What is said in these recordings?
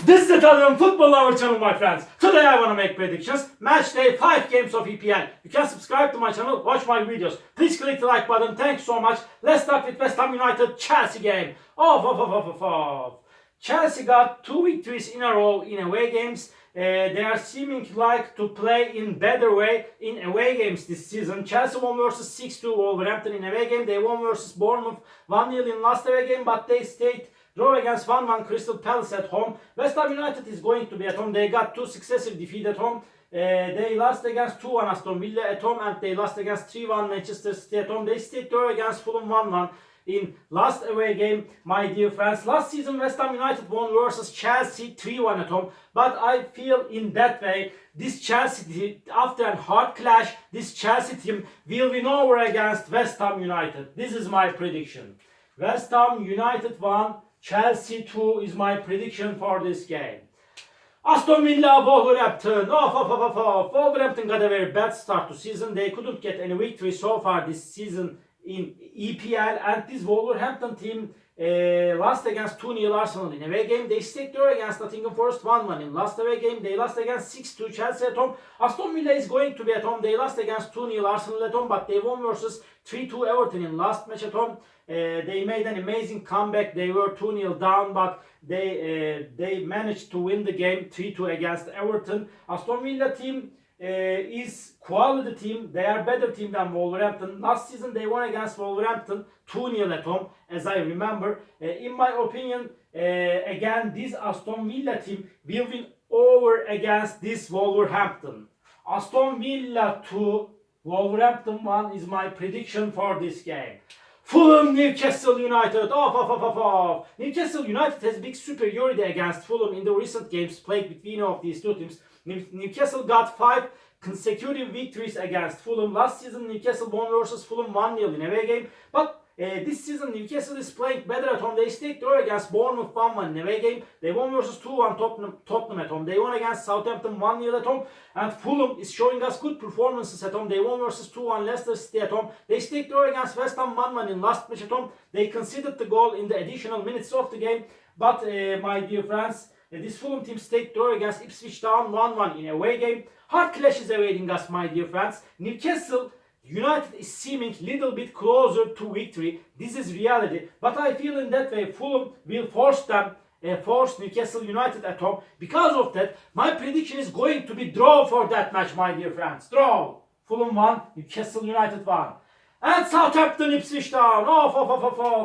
This is the Italian Football Lover channel, my friends. Today I want to make predictions. Match day, 5 games of EPL. You can subscribe to my channel, watch my videos. Please click the like button. Thanks so much. Let's start with West Ham United Chelsea game. Chelsea got 2 victories in a row in away games. They are seeming like to play in better way in away games this season. Chelsea won versus 6-2 Wolverhampton in away game. They won versus Bournemouth 1-0 in last away game, but they stayed draw against 1-1 Crystal Palace at home. West Ham United is going to be at home. They got 2 successive defeats at home. They lost against 2-1 Aston Villa at home, and they lost against 3-1 Manchester City at home. They stayed draw against Fulham 1-1 in last away game, my dear friends. Last season West Ham United won versus Chelsea 3-1 at home, but I feel in that way this Chelsea team, after a hard clash, this Chelsea team will win over against West Ham United. This is my prediction. West Ham United 1, Chelsea 2 is my prediction for this game. Aston Villa, Wolverhampton. Wolverhampton got a very bad start to season. They couldn't get any victory so far this season in EPL, and this Wolverhampton team lost against 2-0 Arsenal in away game. They stayed draw against Nottingham Forest 1-1 in last away game. They lost against 6-2 Chelsea at home. Aston Villa is going to be at home. They lost against 2-0 Arsenal at home, but they won versus 3-2 Everton in last match at home. They made an amazing comeback. They were 2-0 down, but they managed to win the game 3-2 against Everton. Aston Villa team is quality team. They are better team than Wolverhampton. Last season they won against Wolverhampton 2-0 at home, as I remember. In my opinion, again this Aston Villa team will win over against this Wolverhampton. Aston Villa 2, Wolverhampton 1 is my prediction for this game. Fulham, Newcastle United. Newcastle United has big superiority against Fulham in the recent games played between of these two teams. Newcastle got 5 consecutive victories against Fulham. Last season Newcastle won versus Fulham 1-0 in away game, but this season Newcastle is playing better at home. They stayed draw against Bournemouth 1-1 in away game. They won versus 2-1 Tottenham at home. They won against Southampton 1-0 at home. And Fulham is showing us good performances at home. They won versus 2-1 Leicester City at home. They stayed draw against West Ham 1-1 in last match at home. They conceded the goal in the additional minutes of the game. But my dear friends, this Fulham team stayed draw against Ipswich Town 1-1 in away game. Hard clash is awaiting us, my dear friends. Newcastle United is seeming little bit closer to victory. This is reality. But I feel in that way Fulham will force Newcastle United at home. Because of that, my prediction is going to be draw for that match, my dear friends. Draw. Fulham 1, Newcastle United 1. And Southampton Ipswich Town.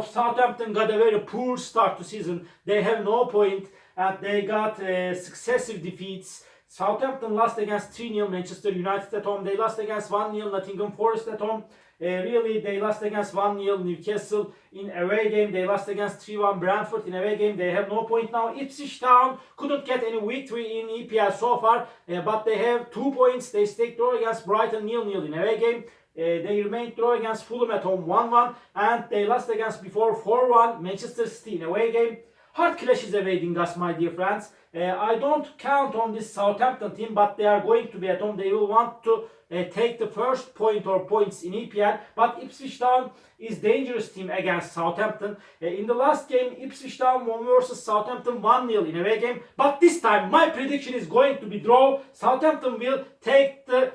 Southampton got a very poor start to season. They have no point and they got successive defeats. Southampton lost against 3-0 Manchester United at home. They lost against 1-0 Nottingham Forest at home. They lost against 1-0 Newcastle in away game. They lost against 3-1 Bradford in away game. They have no point now. Ipswich Town couldn't get any victory in EPL so far, but they have 2 points. They stayed draw against Brighton 0-0 in away game. They remained draw against Fulham at home 1-1, and they lost against before 4-1 Manchester City in away game. Hard clash is awaiting us, my dear friends. I don't count on this Southampton team, but they are going to be at home. They will want to take the first point or points in EPL. But Ipswich Town is dangerous team against Southampton. In the last game, Ipswich Town won versus Southampton 1-0 in away game. But this time, my prediction is going to be draw. Southampton will take the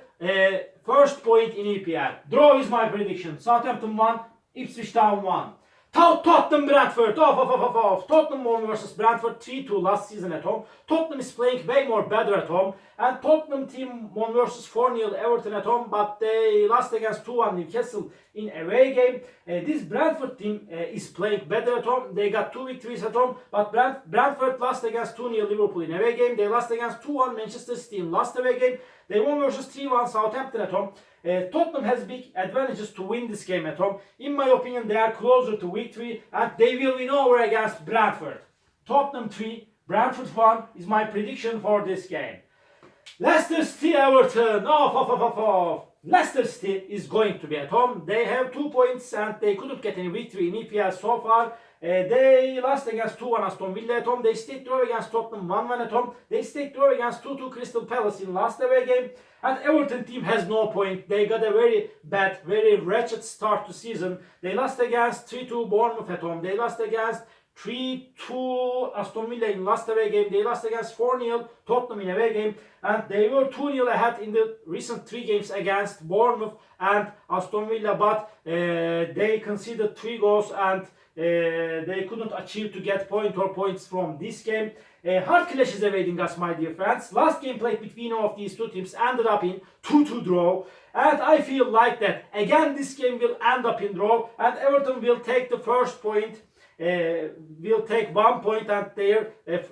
first point in EPL. Draw is my prediction. Southampton 1, Ipswich Town 1. Tottenham Bradford. Tottenham won versus Bradford 3-2 last season at home. Tottenham is playing way more better at home. And Tottenham team won versus 4-0 Everton at home, but they lost against 2-1 Newcastle in away game. This Bradford team is playing better at home. They got 2 victories at home, but Bradford lost against 2-0 Liverpool in away game. They lost against 2-1 Manchester City in last away game. They won versus 3-1 Southampton at home. Tottenham has big advantages to win this game at home. In my opinion, they are closer to victory and they will win over against Bradford. Tottenham 3, Bradford 1 is my prediction for this game. Leicester City Everton. Leicester City is going to be at home. They have 2 points and they couldn't get any victory in EPL so far. They lost against 2-1 Aston Villa at home. They stayed draw against Tottenham 1-1 at home. They stayed draw against 2-2 Crystal Palace in last away game. And Everton team has no point. They got a very bad, very wretched start to season. They lost against 3-2 Bournemouth at home. They lost against 3-2 Aston Villa in last away game. They lost against 4-0 Tottenham in away game. And they were 2-0 ahead in the recent 3 games against Bournemouth and Aston Villa. But they conceded 3 goals and they couldn't achieve to get points from this game. Hard clash is awaiting us, my dear friends. Last game played between all of these two teams ended up in 2-2 draw. And I feel like that again this game will end up in draw. And Everton will take the first point. Will take 1 point and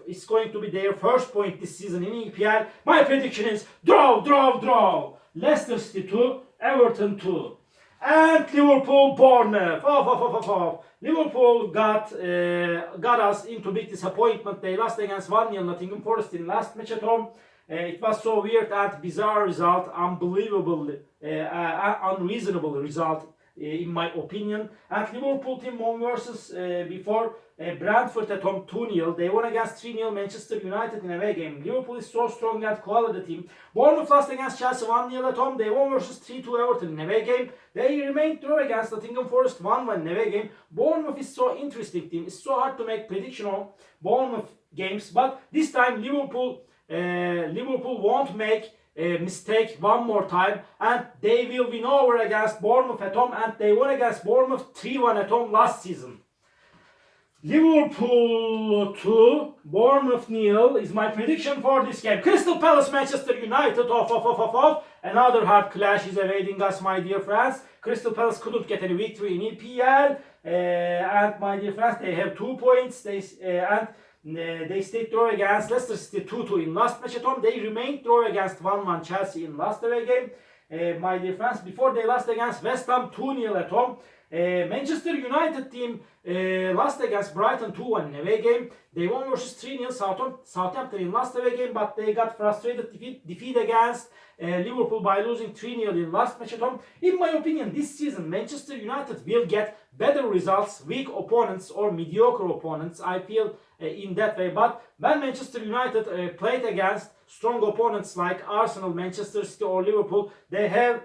it's going to be their first point this season in EPL. My prediction is draw. Leicester City 2, Everton 2. And Liverpool Bournemouth. Liverpool got us into big disappointment. They lost against 1-0 Nottingham Forest in last match at home. It was so weird and bizarre result, unbelievable, unreasonable result in my opinion. And Liverpool team won versus before Bradford at home 2-0. They won against 3-0 Manchester United in away game. Liverpool is so strong and quality team. Bournemouth lost against Chelsea 1-0 at home. They won versus 3-2 Everton in away game. They remained draw against Nottingham Forest 1-1 in away game. Bournemouth is so interesting team. It's so hard to make prediction on Bournemouth games. But this time Liverpool won't make a mistake one more time and they will win over against Bournemouth at home, and they won against Bournemouth 3-1 at home last season. Liverpool 2, Bournemouth 0 is my prediction for this game. Crystal Palace Manchester United off. Another hard clash is awaiting us, my dear friends. Crystal Palace couldn't get any victory in EPL and my dear friends, they have 2 points. They stayed draw against Leicester City 2-2 in last match at home. They remained draw against 1-1 Chelsea in last away game. My dear friends, before they lost against West Ham 2-0 at home. Manchester United team lost against Brighton 2-1 in away game. They won versus 3-0 Southampton in last away game, but they got frustrated defeat against Liverpool by losing 3-0 in last match at home. In my opinion, this season Manchester United will get better results, weak opponents or mediocre opponents. I feel in that way. But when Manchester United played against strong opponents like Arsenal, Manchester City or Liverpool, they have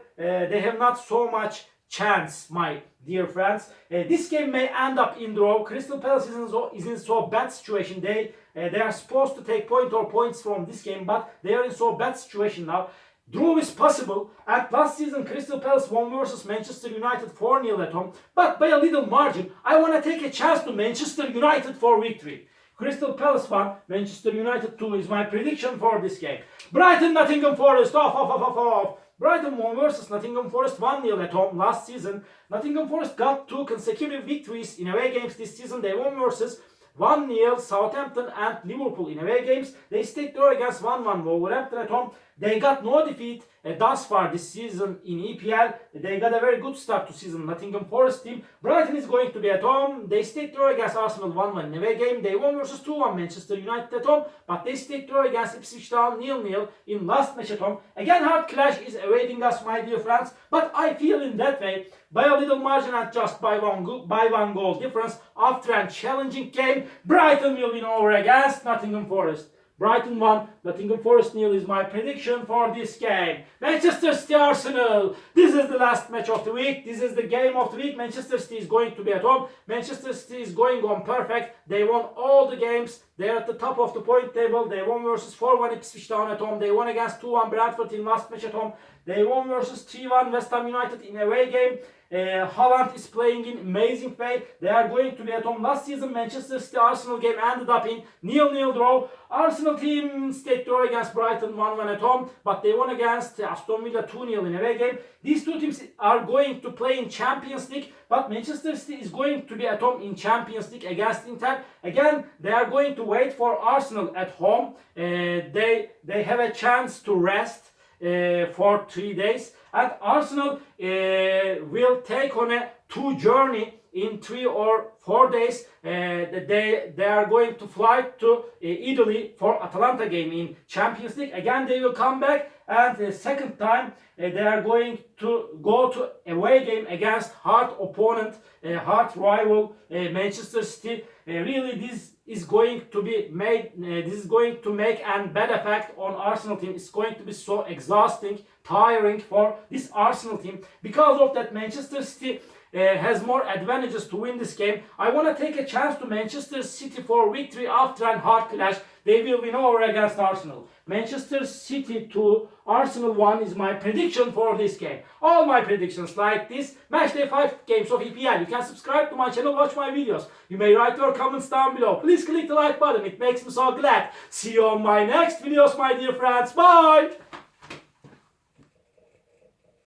not so much chance, my dear friends. This game may end up in draw. Crystal Palace is in so bad situation. They are supposed to take points from this game, but they are in so bad situation now. Draw is possible. And last season Crystal Palace won versus Manchester United 4-0 at home, but by a little margin. I want to take a chance to Manchester United for victory. Crystal Palace 1, Manchester United 2 is my prediction for this game. Brighton Nottingham Forest off. Brighton won versus Nottingham Forest 1-0 at home last season. Nottingham Forest got 2 consecutive victories in away games this season. They won versus 1-0 Southampton and Liverpool in away games. They stayed draw against 1-1 Wolverhampton at home. They got no defeat thus far this season in EPL. They got a very good start to season. Nottingham Forest team. Brighton is going to be at home. They stayed draw against Arsenal 1-1 in away game. They won versus 2-1 Manchester United at home, but they stayed draw against Ipswich Town 0-0 in last match at home. Again, hard clash is awaiting us, my dear friends. But I feel in that way, by a little margin and just by one goal difference, after a challenging game, Brighton will win over against Nottingham Forest. Brighton 1, Nottingham Forest 0 is my prediction for this game. Manchester City Arsenal. This is the last match of the week. This is the game of the week. Manchester City is going to be at home. Manchester City is going on perfect. They won all the games. They are at the top of the point table. They won versus 4-1 Ipswich Town at home. They won against 2-1 Bradford in last match at home. They won versus 3-1 West Ham United in away game. Haaland is playing in amazing way. They are going to be at home. Last season Manchester City Arsenal game ended up in 0-0 draw. Arsenal team stayed draw against Brighton 1-1 at home, but they won against Aston Villa 2-0 in away game. These two teams are going to play in Champions League, but Manchester City is going to be at home in Champions League against Inter. Again, they are going to wait for Arsenal at home. They have a chance to rest for 3 days, and Arsenal will take on a 2 journey in 3 or 4 days. They are going to fly to Italy for Atalanta game in Champions League. Again, they will come back, and the second time they are going to go to away game against hard opponent, hard rival Manchester City. Really, this is going to be made. This is going to make a bad effect on Arsenal team. It's going to be so exhausting, tiring for this Arsenal team. Because of that, Manchester City has more advantages to win this game. I want to take a chance to Manchester City for victory after a hard clash. They will win over against Arsenal. Manchester City 2, Arsenal 1 is my prediction for this game. All my predictions like this, matchday 5 games of EPL. You can subscribe to my channel, watch my videos. You may write your comments down below. Please click the like button, it makes me so glad. See you on my next videos, my dear friends. Bye!